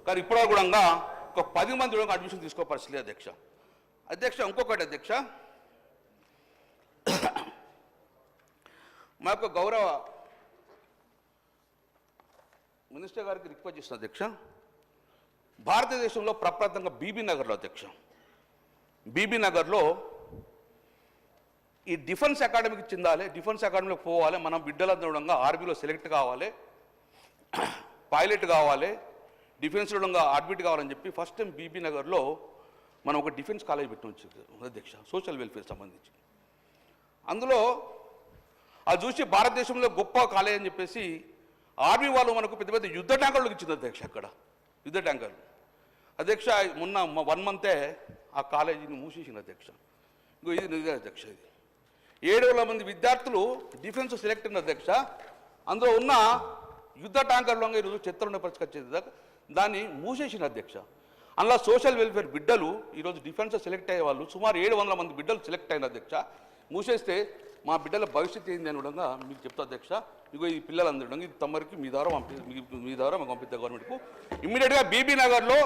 కానీ ఇప్పటివరకు కూడా ఒక 10 మంది కూడా అడ్మిషన్ తీసుకో పరిస్థితి అధ్యక్ష. అధ్యక్ష ఇంకొకటి అధ్యక్ష, మా యొక్క గౌరవ మినిస్టర్ గారికి రిక్వెస్ట్ చేసిన అధ్యక్ష, భారతదేశంలో ప్రప్రథంగా బీబీ నగర్లో అధ్యక్ష, బీబీ నగర్లో ఈ డిఫెన్స్ అకాడమీకి చెందాలి, డిఫెన్స్ అకాడమీలోకి పోవాలి, మనం బిడ్డలందరూ ఆర్మీలో సెలెక్ట్ కావాలి, పైలట్ కావాలి, డిఫెన్స్లో అడ్మిట్ కావాలని చెప్పి ఫస్ట్ టైం బీబీ నగర్లో మనం ఒక డిఫెన్స్ కాలేజ్ పెట్టింది అధ్యక్ష, సోషల్ వెల్ఫేర్ సంబంధించి. అందులో అది చూసి భారతదేశంలో గొప్ప కాలేజ్ అని చెప్పేసి ఆర్మీ వాళ్ళు మనకు పెద్ద పెద్ద యుద్ధ ట్యాంకర్లకు ఇచ్చింది అధ్యక్ష. అక్కడ యుద్ధ ట్యాంకర్లు అధ్యక్ష మొన్న 1 మంతే ఆ కాలేజీని మూసేసింది అధ్యక్ష. ఇంకో ఇది నిజం అధ్యక్ష, ఇది 7,000 మంది విద్యార్థులు డిఫెన్స్ సెలెక్ట్ అయిన అధ్యక్ష. అందులో ఉన్న యుద్ధ ట్యాంకర్లో ఈరోజు చెత్తలుండే పరిస్థితి వచ్చేది, దాన్ని మూసేసిన అధ్యక్ష. అందులో సోషల్ వెల్ఫేర్ బిడ్డలు ఈరోజు డిఫెన్స్ సెలెక్ట్ అయ్యే వాళ్ళు సుమారు 700 మంది బిడ్డలు సెలెక్ట్ అయిన అధ్యక్ష. మూసేస్తే మా బిడ్డల భవిష్యత్తు ఏంది అని కూడా మీకు చెప్తా అధ్యక్ష. ఇగో ఈ పిల్లలందరూ ఇది తమరికి మీ ద్వారా మాకు పంపిద్దా గవర్నమెంట్కు. ఇమ్మీడియట్గా బీబీ నగర్లో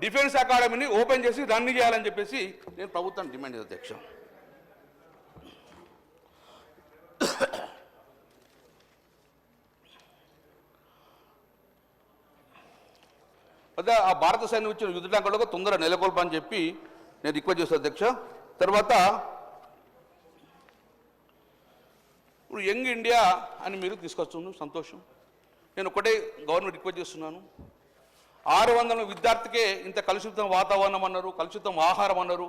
డిఫెన్స్ అకాడమీని ఓపెన్ చేసి రన్ చేయాలని చెప్పేసి నేను ప్రభుత్వాన్ని డిమాండ్ చేస్తాను అధ్యక్ష. అదే ఆ భారత సైన్యం ఇచ్చిన యుద్ధ ట్యాంకర్లకు తొందరగా నెలకొల్పని చెప్పి నేను రిక్వెస్ట్ చేస్తాను అధ్యక్ష. తర్వాత ఇప్పుడు యంగ్ ఇండియా అని మీరు తీసుకొస్తున్నాను, సంతోషం. నేను ఒకటే గవర్నమెంట్ రిక్వెస్ట్ చేస్తున్నాను, 600 విద్యార్థికే ఇంత కలుషితం వాతావరణం అన్నారు, కలుషితం ఆహారం అన్నారు.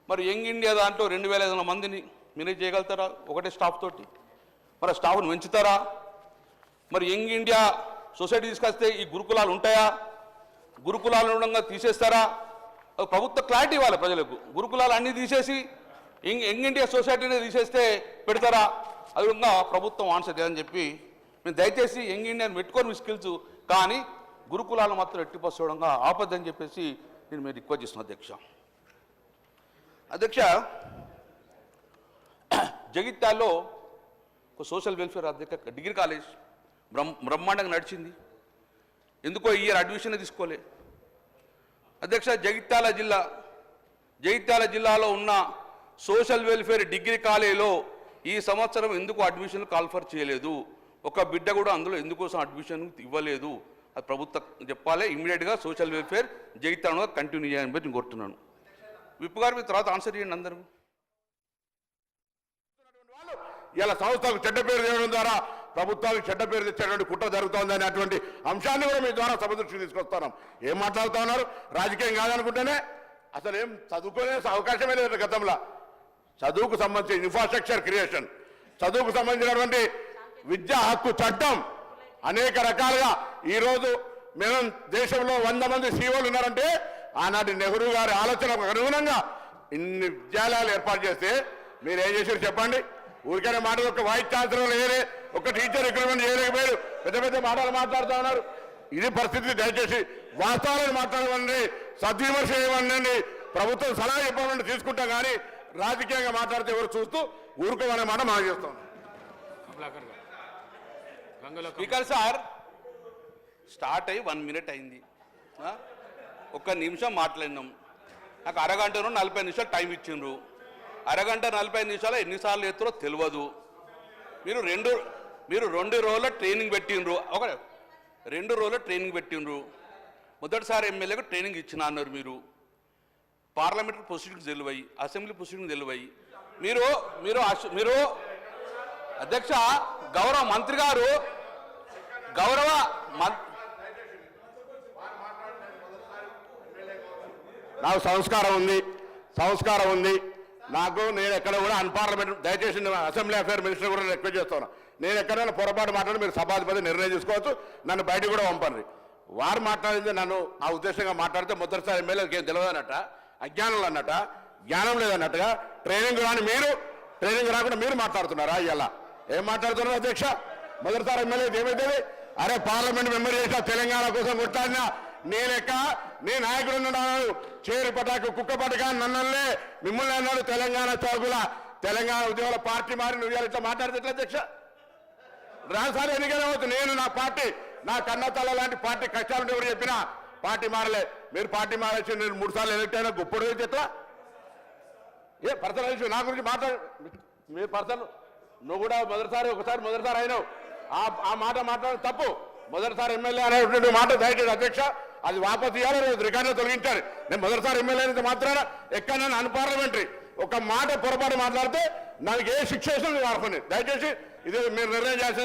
మరి యంగ్ ఇండియా దాంట్లో 2,500 మందిని మేనేజ్ చేయగలుగుతారా ఒకటే స్టాఫ్ తోటి? మరి స్టాఫ్ను పెంచుతారా? మరి యంగ్ ఇండియా సొసైటీ తీసుకొస్తే ఈ గురుకులాలు ఉంటాయా? గురుకులాలను తీసేస్తారా? ప్రభుత్వ క్లారిటీ ఇవ్వాలి ప్రజలకు. గురుకులాలు అన్నీ తీసేసి యంగ్ ఇండియా సొసైటీని తీసేస్తే పెడతారా? అది కూడా ప్రభుత్వం ఆన్సర్ చేయాలని చెప్పి మేము దయచేసి యంగ్ ఇండియాని పెట్టుకొని మీ స్కిల్స్, కానీ గురుకులాలు మాత్రం ఎట్టిపోవడంగా ఆపద్దని చెప్పేసి నేను మీరు రిక్వెస్ట్ చేస్తున్నాను అధ్యక్ష. అధ్యక్ష, జగిత్యాల్లో ఒక సోషల్ వెల్ఫేర్ అధ్యక్ష డిగ్రీ కాలేజ్ బ్రహ్మాండంగా నడిచింది. ఎందుకో ఈ ఇయర్ అడ్మిషన్ తీసుకోలే అధ్యక్ష. జగిత్యాల జిల్లాలో ఉన్న సోషల్ వెల్ఫేర్ డిగ్రీ కాలేజీలో ఈ సంవత్సరం ఎందుకు అడ్మిషన్లు కాల్ఫర్ చేయలేదు? ఒక బిడ్డ కూడా అందులో ఎందుకోసం అడ్మిషన్ ఇవ్వలేదు? అది ప్రభుత్వం చెప్పాలి. ఇమీడియట్గా సోషల్ వెల్ఫేర్ జగిత్యాలలో కంటిన్యూ చేయాలని నేను కోరుతున్నాను. విప్ గారు మీ తర్వాత ఆన్సర్ చేయండి అందరూ. ఇలా సంస్థకు చెడ్డ పేరు తేవడం ద్వారా ప్రభుత్వానికి చెడ్డ పేరు తెచ్చేటువంటి కుట్ర జరుగుతోంది అనేటువంటి అంశాన్ని కూడా మీ ద్వారా సభ దృష్టికి తీసుకొస్తున్నాం. ఏం మాట్లాడుతూ ఉన్నారు? రాజకీయం కాదనుకుంటేనే అసలు ఏం చదువుకునే అవకాశమే లేదు గతంలో. చదువుకు సంబంధించిన ఇన్ఫ్రాస్ట్రక్చర్ క్రియేషన్, చదువుకు సంబంధించినటువంటి విద్యా హక్కు చట్టం, అనేక రకాలుగా ఈరోజు మేము దేశంలో 100 మంది సీఓలు ఉన్నారంటే ఆనాటి నెహ్రూ గారి ఆలోచనకు అనుగుణంగా ఇన్ని విద్యాలయాలు ఏర్పాటు చేస్తే మీరు ఏం చేశారు చెప్పండి? ఊరికైనా మాటలు ఒక వైస్ ఛాన్సలర్ వేయలే, ఒక టీచర్ రిక్రూట్మెంట్ చేయలేకపోయారు, పెద్ద పెద్ద మాటలు మాట్లాడుతూ ఉన్నారు. ఇది పరిస్థితి. దయచేసి వాస్తవాలను మాట్లాడమండి, సద్విమర్శ చేయమండి, ప్రభుత్వం సలహా చెప్పమండి తీసుకుంటాం, కానీ రాజకీయంగా మాట్లాడితే ఎవరు చూస్తూ ఊరుకోమనే మాట మనం చేస్తాం. స్పీకర్ సార్ స్టార్ట్ అయ్యి 1 మినిట్ అయింది, 1 నిమిషం మాట్లాడినాం. నాకు అరగంటను 40 నిమిషాలు టైం ఇచ్చిండ్రు. అరగంట 40 నిమిషాలు ఎన్నిసార్లు ఎత్తురో తెలియదు. మీరు 2 రోజుల ట్రైనింగ్ పెట్టిండ్రు, 2 రోజుల ట్రైనింగ్ పెట్టిండ్రు. మొదటిసారి ఎమ్మెల్యేకు ట్రైనింగ్ ఇచ్చిన అన్నారు మీరు. పార్లమెంటరీ ప్రొసీడింగ్స్ తెలివై, అసెంబ్లీ ప్రొసీడింగ్స్ తెలివై మీరు మీరు మీరు అధ్యక్ష, గౌరవ మంత్రి గారు నాకు సంస్కారం ఉంది నాకు. నేను ఎక్కడ కూడా అన్పార్లమెంటరీ, దయచేసి అసెంబ్లీ అఫేర్ మినిస్టర్ కూడా రిక్వెస్ట్ చేస్తాను, నేను ఎక్కడైనా పొరపాటు మాట్లాడి మీరు సభాధిపతి నిర్ణయం తీసుకోవచ్చు, నన్ను బయటకు కూడా పంపండి. వారు మాట్లాడింది నన్ను ఆ ఉద్దేశంగా మాట్లాడితే మొదటిసారి ఎమ్మెల్యేకి ఏం తెలియదు అన్నట్ట, అజ్ఞానం అన్నట్ట, జ్ఞానం లేదన్నట్టుగా ట్రైనింగ్ రాని మీరు, ట్రైనింగ్ రాకుండా మీరు మాట్లాడుతున్నారా? ఇలా ఏం మాట్లాడుతున్నారు అధ్యక్ష? మొదటిసారి ఎమ్మెల్యేకి ఏమైతే అరే పార్లమెంట్ మెంబర్ చేసిన తెలంగాణ కోసం కొట్టాడినా నీ నాయకుడు ఉన్నాడు, చేరు పటాకు కుక్క పటకా నన్నలే మిమ్మల్ని అన్నాడు తెలంగాణ చౌకుల తెలంగాణ ఉద్యోగుల పార్టీ మారి నువ్వు ఇట్లా మాట్లాడితే అధ్యక్ష? రాసారి ఎన్నికలు అవుతుంది. నేను నా పార్టీ, నా కన్నతల్ల లాంటి పార్టీ కష్టాలుంటే ఎవరు చెప్పినా పార్టీ మారలే. మీరు పార్టీ మారేసి నేను 3 సార్లు ఎలక్ట్ అయినా గొప్పడు ఎట్లా? ఏ పర్సనల్ ఇష్యూ నా గురించి మాట్లాడు. మీరు పర్సనల్ నువ్వు కూడా మొదటిసారి అయినావు. ఆ మాట మాట్లాడడం తప్పు. మొదటిసారి ఎమ్మెల్యే అనేటువంటి మాట దయచేసి అధ్యక్ష అది వాపసు ఇవ్వాలి, రికార్డులో తొలగించారు. నేను మొదటిసారి ఎమ్మెల్యే అనేది మాత్రాన ఎక్కడైనా అన్పార్లమెంటరీ ఒక మాట పొరపాటు మాట్లాడితే నాకు ఏ శిక్ష వేసినా నేను అనుకుని దయచేసి ఇది మీరు నిర్ణయం చేసి